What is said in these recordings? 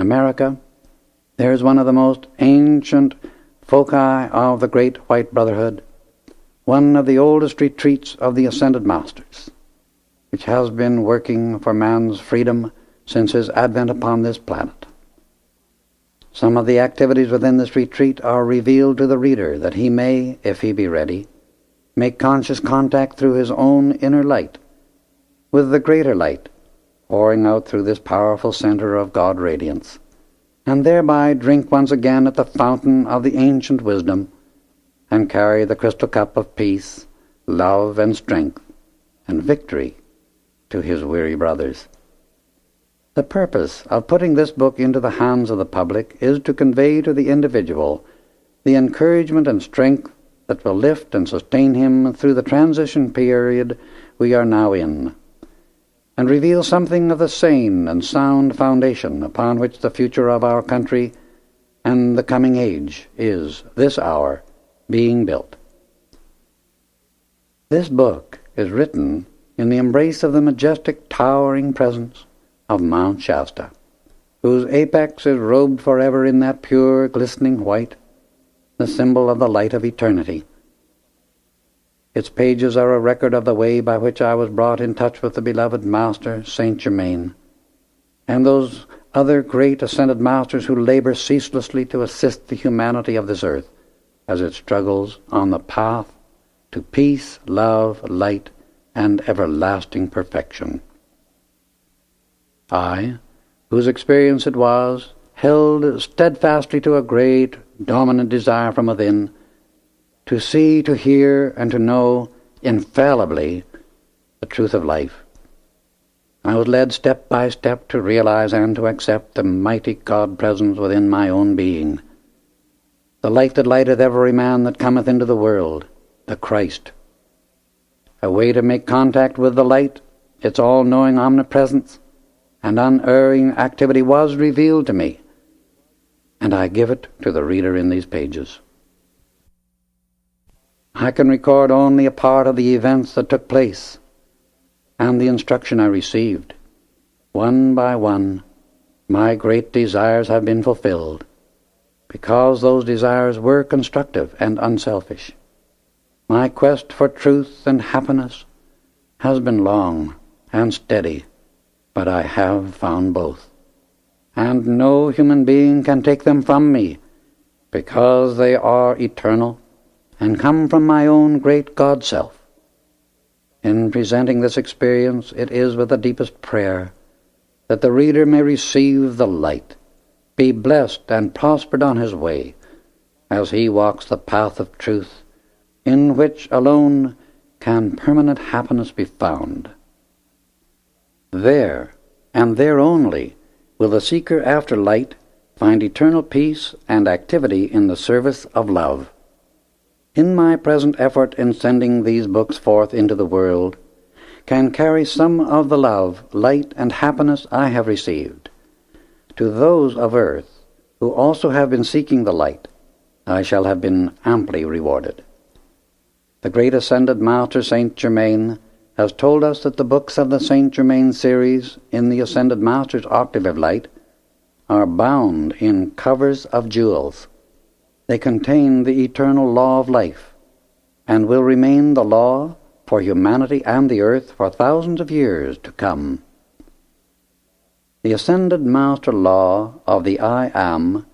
America, there is one of the most ancient foci of the great white brotherhood, one of the oldest retreats of the ascended masters, which has been working for man's freedom since his advent upon this planet. Some of the activities within this retreat are revealed to the reader that he may, if he be ready, make conscious contact through his own inner light with the greater light pouring out through this powerful center of God radiance, and thereby drink once again at the fountain of the ancient wisdom, and carry the crystal cup of peace, love, and strength, and victory to his weary brothers. The purpose of putting this book into the hands of the public is to convey to the individual the encouragement and strength that will lift and sustain him through the transition period we are now in, and reveal something of the sane and sound foundation upon which the future of our country and the coming age is, this hour, being built. This book is written in the embrace of the majestic, towering presence of Mount Shasta, whose apex is robed forever in that pure, glistening white, the symbol of the light of eternity. Its pages are a record of the way by which I was brought in touch with the beloved Master, Saint Germain, and those other great ascended masters who labor ceaselessly to assist the humanity of this earth as it struggles on the path to peace, love, light, and everlasting perfection. I, whose experience it was, held steadfastly to a great, dominant desire from within, to see, to hear, and to know infallibly the truth of life. I was led step by step to realize and to accept the mighty God-presence within my own being, the light that lighteth every man that cometh into the world, the Christ. A way to make contact with the light, its all-knowing omnipresence and unerring activity was revealed to me, and I give it to the reader in these pages. I can record only a part of the events that took place and the instruction I received. One by one, my great desires have been fulfilled, because those desires were constructive and unselfish. My quest for truth and happiness has been long and steady, but I have found both, and no human being can take them from me, because they are eternal and come from my own great God-self. In presenting this experience, it is with the deepest prayer that the reader may receive the light, be blessed and prospered on his way, as he walks the path of truth, in which alone can permanent happiness be found. There, and there only, will the seeker after light find eternal peace and activity in the service of love. In my present effort in sending these books forth into the world, can carry some of the love, light, and happiness I have received to those of earth who also have been seeking the light, I shall have been amply rewarded. The great ascended Master Saint Germain has told us that the books of the Saint Germain series in the Ascended Master's Octave of Light are bound in covers of jewels. They contain the eternal law of life, and will remain the law for humanity and the earth for thousands of years to come. The Ascended Master Law of the I Am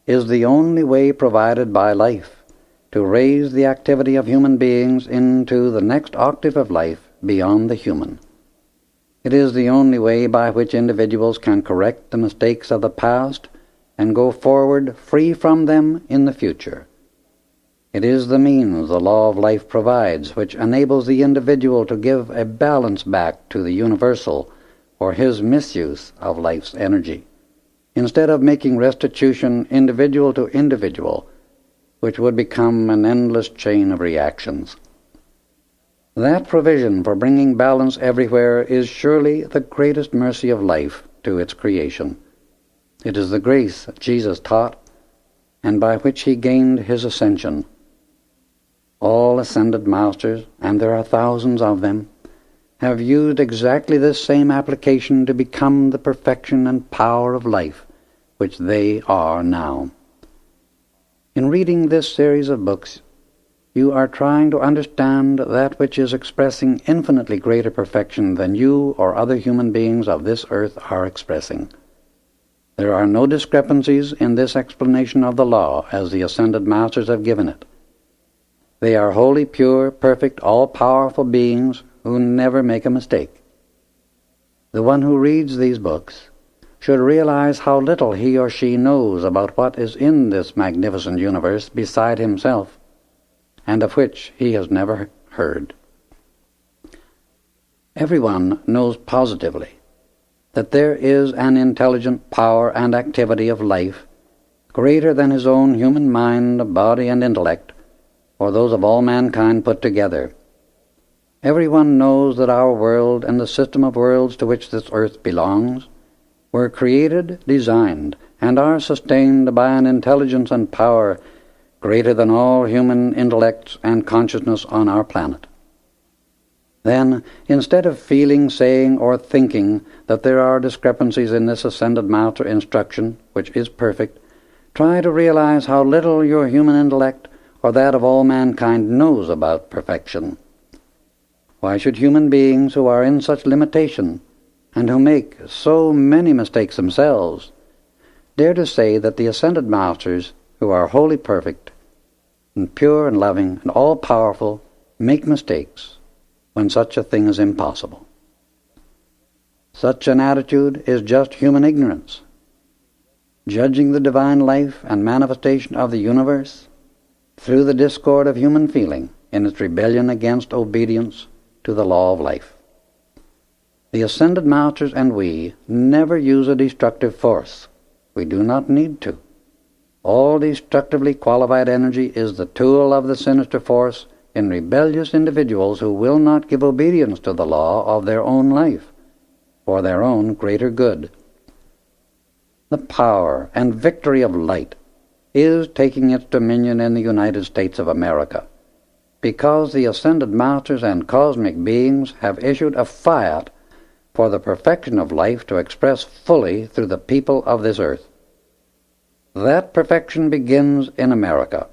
is the only way provided by life to raise the activity of human beings into the next octave of life beyond the human. It is the only way by which individuals can correct the mistakes of the past and go forward free from them in the future. It is the means the law of life provides which enables the individual to give a balance back to the universal for his misuse of life's energy, instead of making restitution individual to individual, which would become an endless chain of reactions. That provision for bringing balance everywhere is surely the greatest mercy of life to its creation. It is the grace Jesus taught, and by which he gained his ascension. All ascended masters, and there are thousands of them, have used exactly this same application to become the perfection and power of life which they are now. In reading this series of books, you are trying to understand that which is expressing infinitely greater perfection than you or other human beings of this earth are expressing. There are no discrepancies in this explanation of the law as the ascended masters have given it. They are wholly pure, perfect, all-powerful beings who never make a mistake. The one who reads these books should realize how little he or she knows about what is in this magnificent universe beside himself, and of which he has never heard. Everyone knows positively that there is an intelligent power and activity of life greater than his own human mind, body, and intellect, or those of all mankind put together. Everyone knows that our world and the system of worlds to which this earth belongs were created, designed, and are sustained by an intelligence and power greater than all human intellects and consciousness on our planet. Then, instead of feeling, saying, or thinking that there are discrepancies in this ascended master instruction, which is perfect, try to realize how little your human intellect or that of all mankind knows about perfection. Why should human beings who are in such limitation and who make so many mistakes themselves dare to say that the ascended masters, who are wholly perfect and pure and loving and all-powerful, make mistakes when such a thing is impossible? Such an attitude is just human ignorance, judging the divine life and manifestation of the universe through the discord of human feeling in its rebellion against obedience to the law of life. The ascended masters and we never use a destructive force. We do not need to. All destructively qualified energy is the tool of the sinister force in rebellious individuals who will not give obedience to the law of their own life for their own greater good. The power and victory of light is taking its dominion in the United States of America, because the ascended masters and cosmic beings have issued a fiat for the perfection of life to express fully through the people of this earth. That perfection begins in America,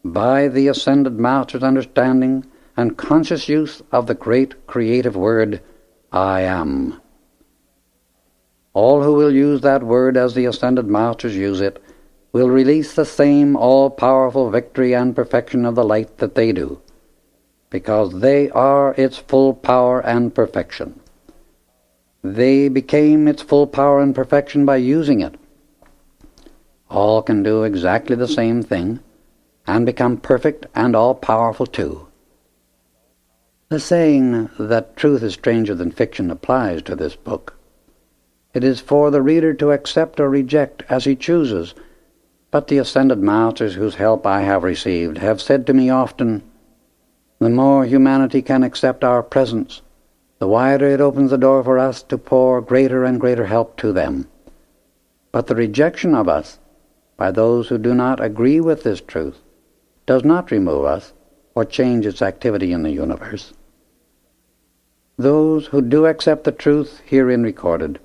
by the ascended masters' understanding and conscious use of the great creative word, I am. All who will use that word as the ascended masters use it will release the same all-powerful victory and perfection of the light that they do, because they are its full power and perfection. They became its full power and perfection by using it. All can do exactly the same thing and become perfect and all-powerful too. The saying that truth is stranger than fiction applies to this book. It is for the reader to accept or reject as he chooses, but the ascended masters whose help I have received have said to me often, the more humanity can accept our presence, the wider it opens the door for us to pour greater and greater help to them. But the rejection of us by those who do not agree with this truth does not remove us or change its activity in the universe. Those who do accept the truth herein recorded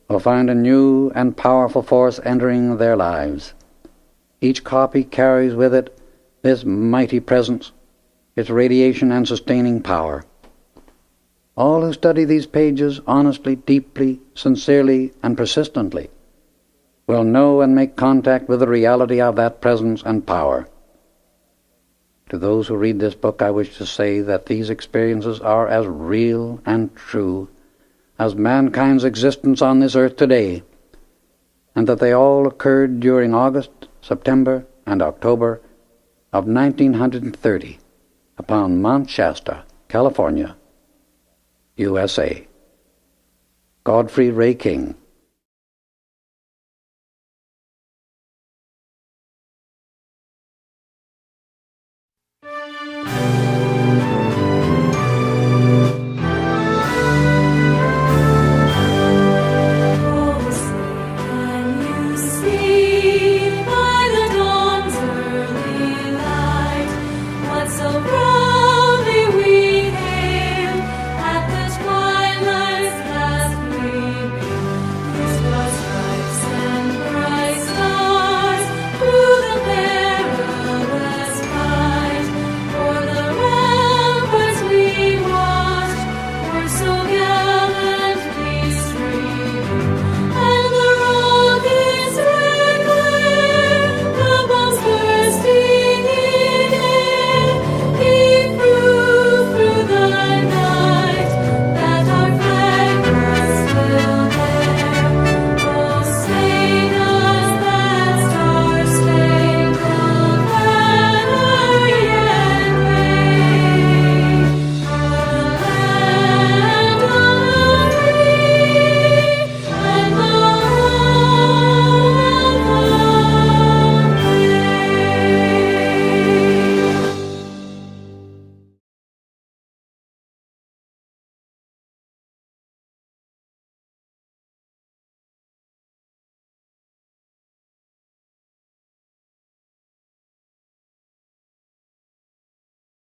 will find a new and powerful force entering their lives. Each copy carries with it this mighty presence, its radiation and sustaining power. All who study these pages honestly, deeply, sincerely, and persistently will know and make contact with the reality of that presence and power. To those who read this book, I wish to say that these experiences are as real and true as mankind's existence on this earth today, and that they all occurred during August, September, and October of 1930 upon Mount Shasta, California, USA. Godfre Ray King.